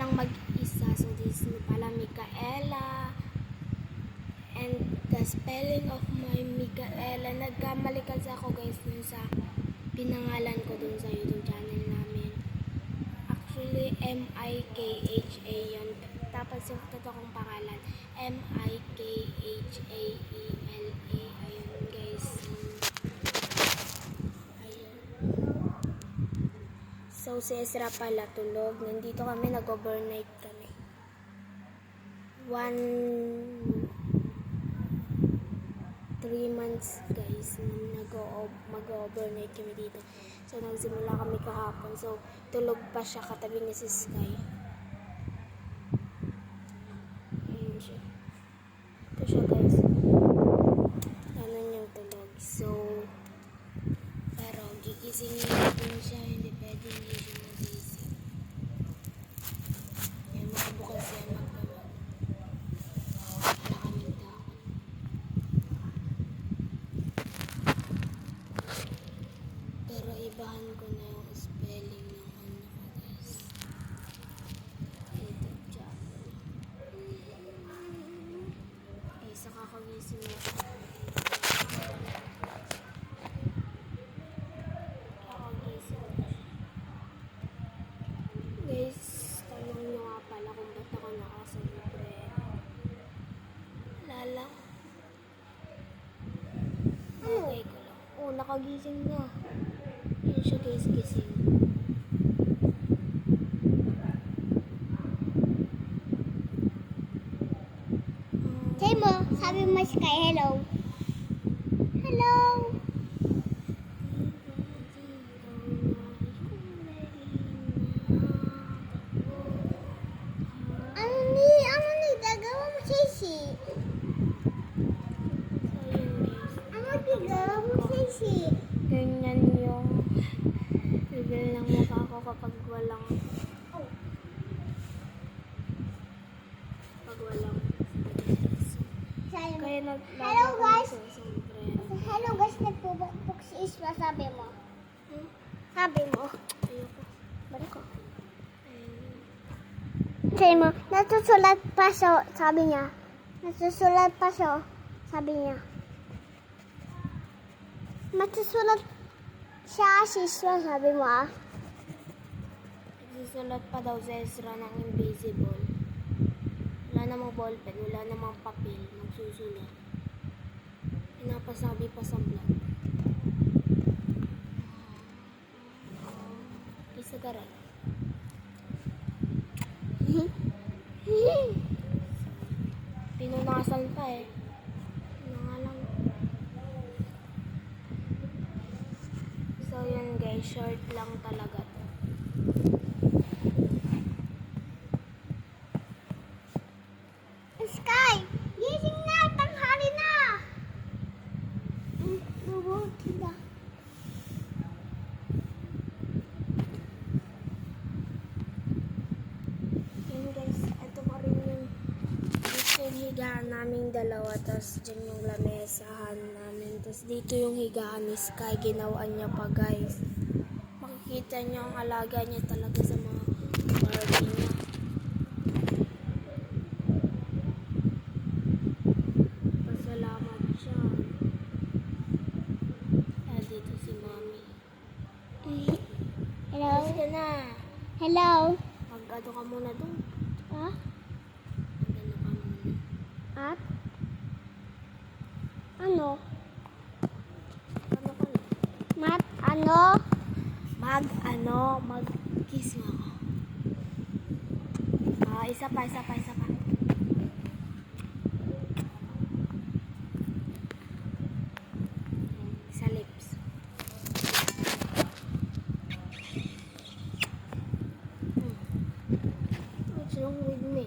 lang mag-isa. So this is pala Micaela. And the spelling of my Micaela, nagkamali kasi ako guys dun sa pinangalan ko dun sa YouTube channel namin. Actually, M-I-K-H-A yun. Tapos yung totoong pangalan, M-I-K-H-A-E-L-A. Ayun guys. Ayun. So si Ezra pala tulog. Nandito kami, nag-overnight kami. 3 months guys, mag-overnight kami dito. So nagsimula kami kahapon. So tulog pa siya, katabi niya si Sky. Ayun siya. Ito siya guys. Ano niyang tulog. So pero gigisingin natin siya. Hindi pwede hindi siya magising. Yan, makabukas yan magdamag. Wala kaming takot. Pero ibahan ko na yung spelling ng ano ko guys. YouTube channel. Guys, nakakagising na siya. Nakakagising na siya. Guys, tanong nyo nga pala kung ba't ako nakasombrero. Lala. Okay ko lang. Oh, nakagising na. Yun siya guys, gising. Say mo, sabi mo si Sky, hello. Hello. Ano ni, gagawa mo sisi? So yun guys. Ano gagawa mo sisi? Ganyan yung level ng mukha ko kapag walang kaya Hello guys. sa sombrero. Hello guys, nagpupukpuk si Isla, sabi mo. Sabi mo. Ayoko. Balik ko. Ayun. Say mo, nasusulat pa siya, sabi niya. Nasusulat pa siya, sabi niya. Masusulat siya si Isla, sabi mo ah. Nagsusulat pa daw si Ezra ng invisible. Wala namang ballpen, wala namang papel. Magsusulat. Pinapasabi pa sa vlog. Isa garal. Pinunasan pa eh. Ano nga lang. So yun guys, short lang talaga to. Sky, gising na, tanghali na. Mabuti na. Yun guys, ito pa rin yung dito yung higaan naming dalawa, tapos dyan yung lamesahan namin, tapos dito yung higaan ni Sky, ginawaan niya pa guys. Makikita niyo ang alaga niya talaga sa mga Barbie niya. Pasalamat siya. Dito si Mommy. Hello? Alis ka na. Hello? Mag-ano ka muna doon. Ah? Mag-ano ka muna. At? Ano? Ano ka na? Mat? Ano? Mag-kiss nga ako. Isa pa. Sa lips. What's wrong with me?